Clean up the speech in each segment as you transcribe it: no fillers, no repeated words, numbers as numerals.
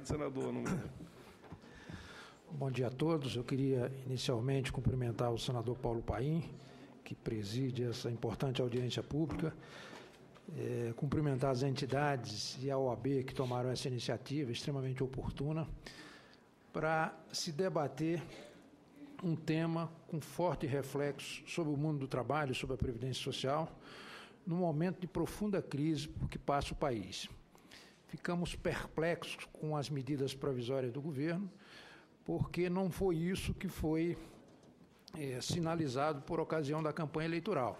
Senador. Bom dia a todos. Eu queria inicialmente cumprimentar o senador Paulo Paim, que preside essa importante audiência pública, cumprimentar as entidades e a OAB que tomaram essa iniciativa extremamente oportuna para se debater um tema com forte reflexo sobre o mundo do trabalho, sobre a Previdência Social, num momento de profunda crise por que passa o país. Ficamos perplexos com as medidas provisórias do governo, porque não foi isso que foi sinalizado por ocasião da campanha eleitoral.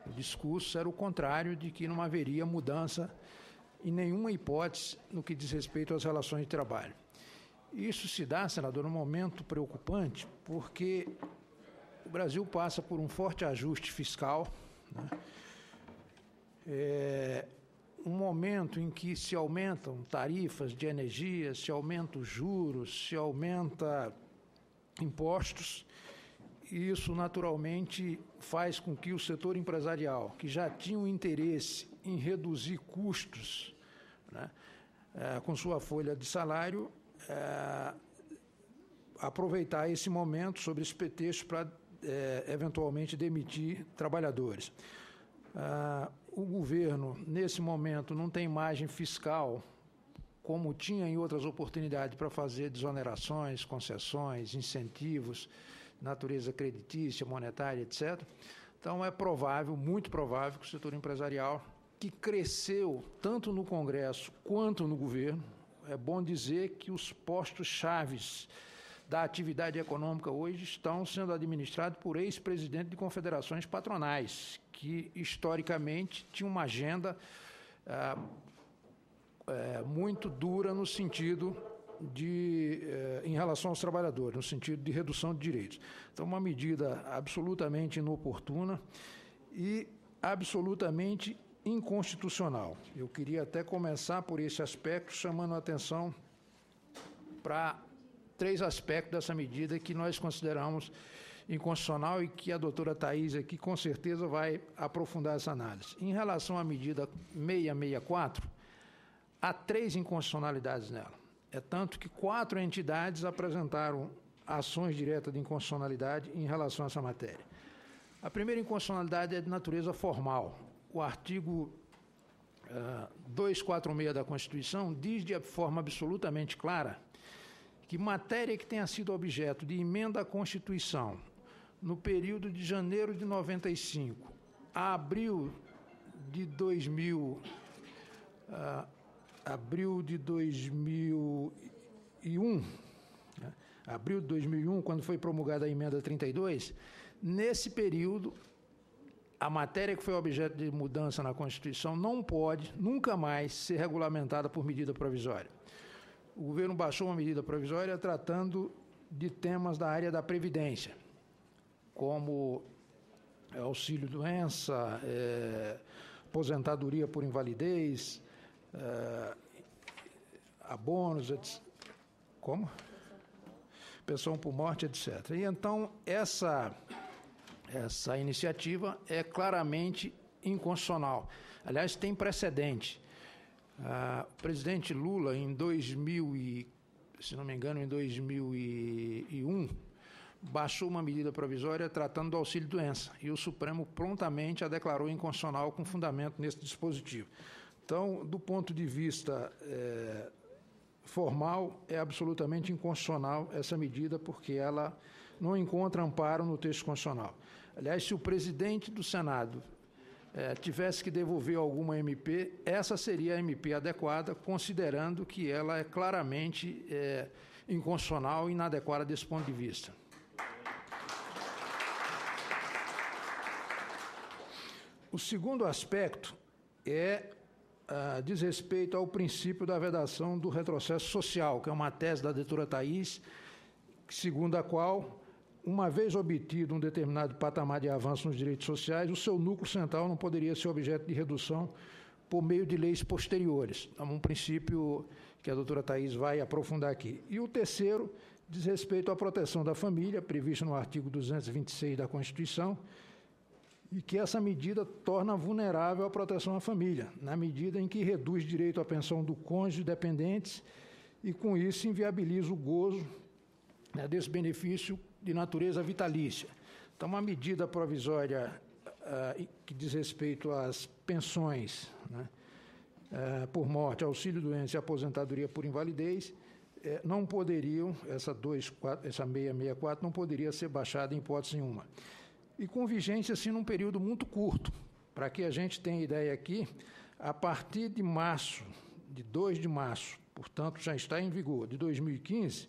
O discurso era o contrário, de que não haveria mudança em nenhuma hipótese no que diz respeito às relações de trabalho. Isso se dá, senador, num momento preocupante, porque o Brasil passa por um forte ajuste fiscal, né? Um momento em que se aumentam tarifas de energia, se aumentam os juros, se aumenta impostos, e isso naturalmente faz com que o setor empresarial, que já tinha um interesse em reduzir custos, né, com sua folha de salário, aproveitar esse momento sobre esse pretexto para eventualmente demitir trabalhadores. O governo, nesse momento, não tem margem fiscal, como tinha em outras oportunidades, para fazer desonerações, concessões, incentivos, natureza creditícia, monetária, etc. Então, é provável, muito provável, que o setor empresarial, que cresceu tanto no Congresso quanto no governo, é bom dizer que os postos-chaves da atividade econômica hoje estão sendo administrados por ex-presidentes de confederações patronais, que historicamente tinham uma agenda muito dura no sentido em relação aos trabalhadores, no sentido de redução de direitos. Então, uma medida absolutamente inoportuna e absolutamente inconstitucional. Eu queria até começar por esse aspecto, chamando a atenção para 3 aspectos dessa medida que nós consideramos inconstitucional e que a doutora Thaís aqui com certeza vai aprofundar essa análise. Em relação à medida 664, há 3 inconstitucionalidades nela. É tanto que 4 entidades apresentaram ações diretas de inconstitucionalidade em relação a essa matéria. A primeira inconstitucionalidade é de natureza formal. O artigo 246 da Constituição diz de forma absolutamente clara que matéria que tenha sido objeto de emenda à Constituição no período de janeiro de 95 a abril de 2001, quando foi promulgada a emenda 32, nesse período, a matéria que foi objeto de mudança na Constituição não pode, nunca mais, ser regulamentada por medida provisória. O governo baixou uma medida provisória tratando de temas da área da Previdência, como auxílio-doença, aposentadoria por invalidez, abonos, etc. Como? Pensão por morte, etc. E então, essa iniciativa é claramente inconstitucional. Aliás, tem precedente. O presidente Lula, se não me engano, em 2001, baixou uma medida provisória tratando do auxílio-doença, e o Supremo prontamente a declarou inconstitucional com fundamento nesse dispositivo. Então, do ponto de vista formal, é absolutamente inconstitucional essa medida, porque ela não encontra amparo no texto constitucional. Aliás, se o presidente do Senado tivesse que devolver alguma MP, essa seria a MP adequada, considerando que ela é claramente inconstitucional e inadequada desse ponto de vista. O segundo aspecto diz respeito ao princípio da vedação do retrocesso social, que é uma tese da doutora Thaís, segundo a qual, uma vez obtido um determinado patamar de avanço nos direitos sociais, o seu núcleo central não poderia ser objeto de redução por meio de leis posteriores. É um princípio que a doutora Thaís vai aprofundar aqui. E o terceiro diz respeito à proteção da família, previsto no artigo 226 da Constituição, e que essa medida torna vulnerável a proteção à família, na medida em que reduz direito à pensão do cônjuge dependentes e, com isso, inviabiliza o gozo, né, desse benefício de natureza vitalícia. Então, uma medida provisória que diz respeito às pensões, né, por morte, auxílio-doença e aposentadoria por invalidez, não poderiam, essa 664 não poderia ser baixada em hipótese nenhuma. E com vigência, assim, num período muito curto. Para que a gente tenha ideia aqui, a partir de março, de 2 de março, portanto, já está em vigor, de 2015,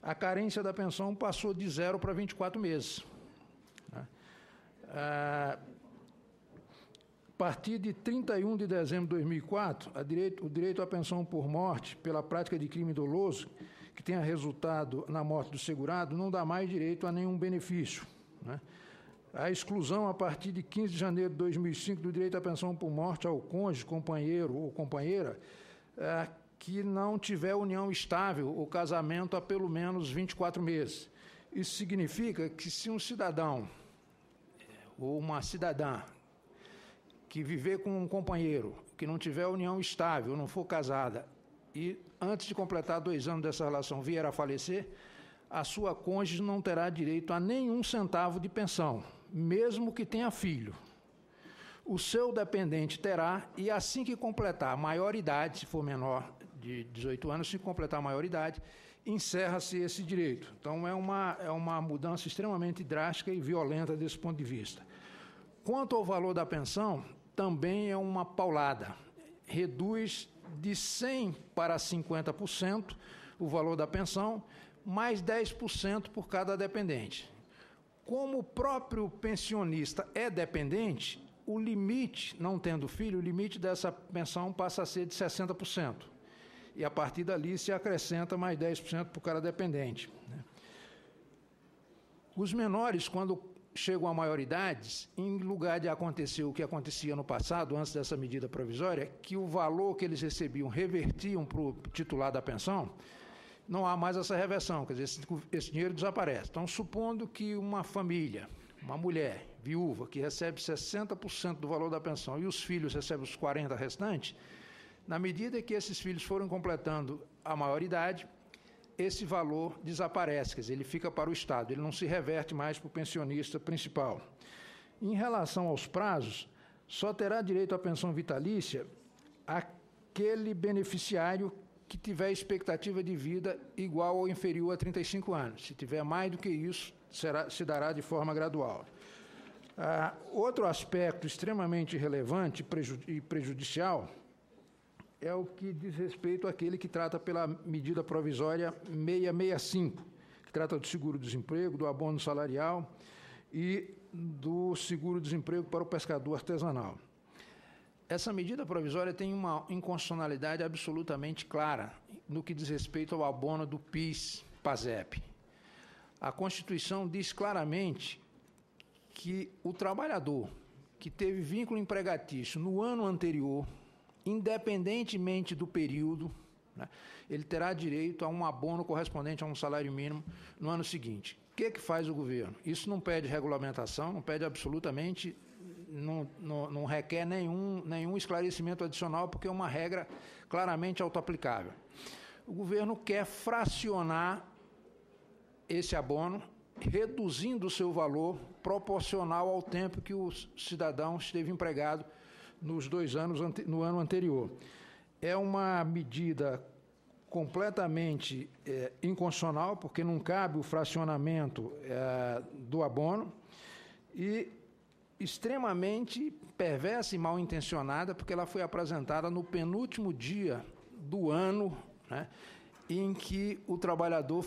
a carência da pensão passou de 0 para 24 meses. A partir de 31 de dezembro de 2004, o direito à pensão por morte pela prática de crime doloso, que tenha resultado na morte do segurado, não dá mais direito a nenhum benefício, né? A exclusão, a partir de 15 de janeiro de 2005, do direito à pensão por morte ao cônjuge, companheiro ou companheira, que não tiver união estável ou casamento há pelo menos 24 meses. Isso significa que se um cidadão ou uma cidadã que viver com um companheiro, que não tiver união estável, não for casada, e antes de completar 2 anos dessa relação vier a falecer, a sua cônjuge não terá direito a nenhum centavo de pensão, mesmo que tenha filho. O seu dependente terá, e assim que completar a maioridade, se for menor de 18 anos, se completar a maioridade, encerra-se esse direito. Então, é uma mudança extremamente drástica e violenta desse ponto de vista. Quanto ao valor da pensão, também é uma paulada. Reduz de 100% para 50% o valor da pensão, mais 10% por cada dependente. Como o próprio pensionista é dependente, o limite, não tendo filho, o limite dessa pensão passa a ser de 60%. E a partir dali se acrescenta mais 10% por cada dependente, né? Os menores, quando chegam à maioridade, em lugar de acontecer o que acontecia no passado, antes dessa medida provisória, que o valor que eles recebiam revertiam para o titular da pensão, não há mais essa reversão, quer dizer, esse dinheiro desaparece. Então, supondo que uma família, uma mulher viúva, que recebe 60% do valor da pensão e os filhos recebem os 40% restantes, na medida que esses filhos forem completando a maioridade, esse valor desaparece, quer dizer, ele fica para o Estado, ele não se reverte mais para o pensionista principal. Em relação aos prazos, só terá direito à pensão vitalícia aquele beneficiário que tiver expectativa de vida igual ou inferior a 35 anos. Se tiver mais do que isso, se dará de forma gradual. Outro aspecto extremamente relevante e prejudicial é o que diz respeito àquele que trata pela medida provisória 665, que trata do seguro-desemprego, do abono salarial e do seguro-desemprego para o pescador artesanal. Essa medida provisória tem uma inconstitucionalidade absolutamente clara no que diz respeito ao abono do PIS/PASEP. A Constituição diz claramente que o trabalhador que teve vínculo empregatício no ano anterior, independentemente do período, né, ele terá direito a um abono correspondente a um salário mínimo no ano seguinte. O que faz o governo? Isso não pede regulamentação, não pede absolutamente, não requer nenhum esclarecimento adicional, porque é uma regra claramente autoaplicável. O governo quer fracionar esse abono, reduzindo o seu valor proporcional ao tempo que o cidadão esteve empregado nos 2 anos, no ano anterior. É uma medida completamente inconstitucional, porque não cabe o fracionamento do abono, e extremamente perversa e mal intencionada, porque ela foi apresentada no penúltimo dia do ano, né, em que o trabalhador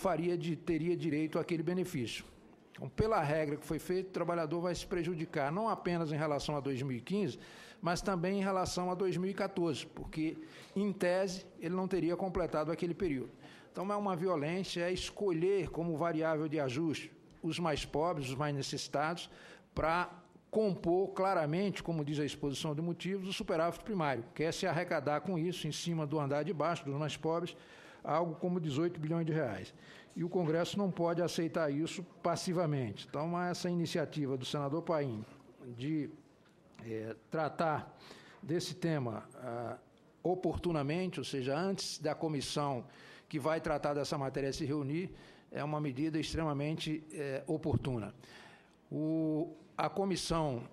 teria direito àquele benefício. Então, pela regra que foi feita, o trabalhador vai se prejudicar não apenas em relação a 2015, mas também em relação a 2014, porque, em tese, ele não teria completado aquele período. Então, é uma violência, é escolher como variável de ajuste os mais pobres, os mais necessitados, para compor claramente, como diz a exposição de motivos, o superávit primário. Quer se arrecadar com isso, em cima do andar de baixo, dos mais pobres, algo como 18 bilhões de reais. E o Congresso não pode aceitar isso passivamente. Então, essa iniciativa do senador Paim, de tratar desse tema oportunamente, ou seja, antes da comissão que vai tratar dessa matéria se reunir, é uma medida extremamente oportuna. A comissão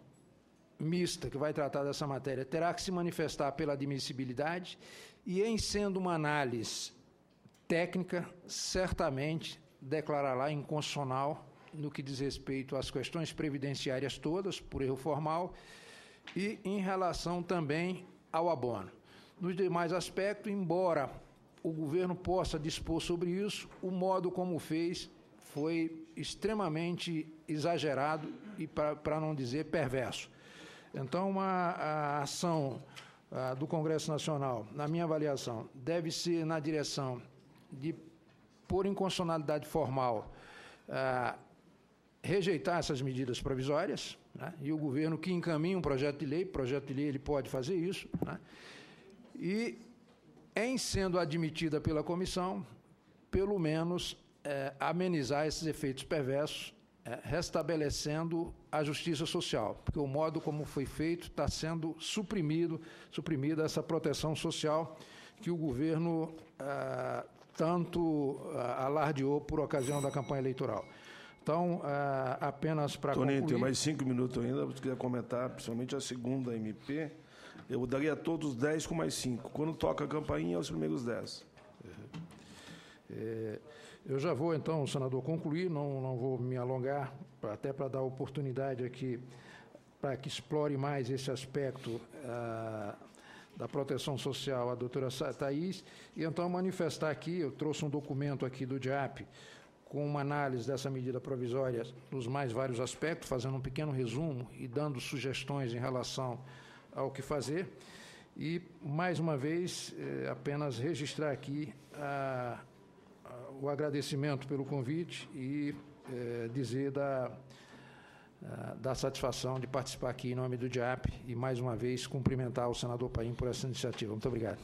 mista que vai tratar dessa matéria terá que se manifestar pela admissibilidade e, em sendo uma análise técnica, certamente declarará inconstitucional no que diz respeito às questões previdenciárias todas, por erro formal, e em relação também ao abono. Nos demais aspectos, embora o governo possa dispor sobre isso, o modo como fez foi extremamente exagerado e, para não dizer, perverso. Então, a ação do Congresso Nacional, na minha avaliação, deve ser na direção de, por inconstitucionalidade formal, rejeitar essas medidas provisórias, né? E o governo que encaminha um projeto de lei ele pode fazer isso, né? E, em sendo admitida pela comissão, pelo menos amenizar esses efeitos perversos, restabelecendo a justiça social, porque o modo como foi feito está sendo suprimida essa proteção social que o governo tanto alardeou por ocasião da campanha eleitoral. Então, apenas para concluir... Toninho, tem mais 5 minutos ainda, se quiser comentar, principalmente a segunda MP, eu daria a todos 10 com mais 5. Quando toca a campainha, os primeiros 10. Eu já vou, então, senador, concluir, não vou me alongar, até para dar oportunidade aqui para que explore mais esse aspecto da proteção social à doutora Thaís, e então manifestar aqui, eu trouxe um documento aqui do DIAP, com uma análise dessa medida provisória nos mais vários aspectos, fazendo um pequeno resumo e dando sugestões em relação ao que fazer. E, mais uma vez, apenas registrar aqui o agradecimento pelo convite e dizer da satisfação de participar aqui em nome do DIAP e, mais uma vez, cumprimentar o senador Paim por essa iniciativa. Muito obrigado.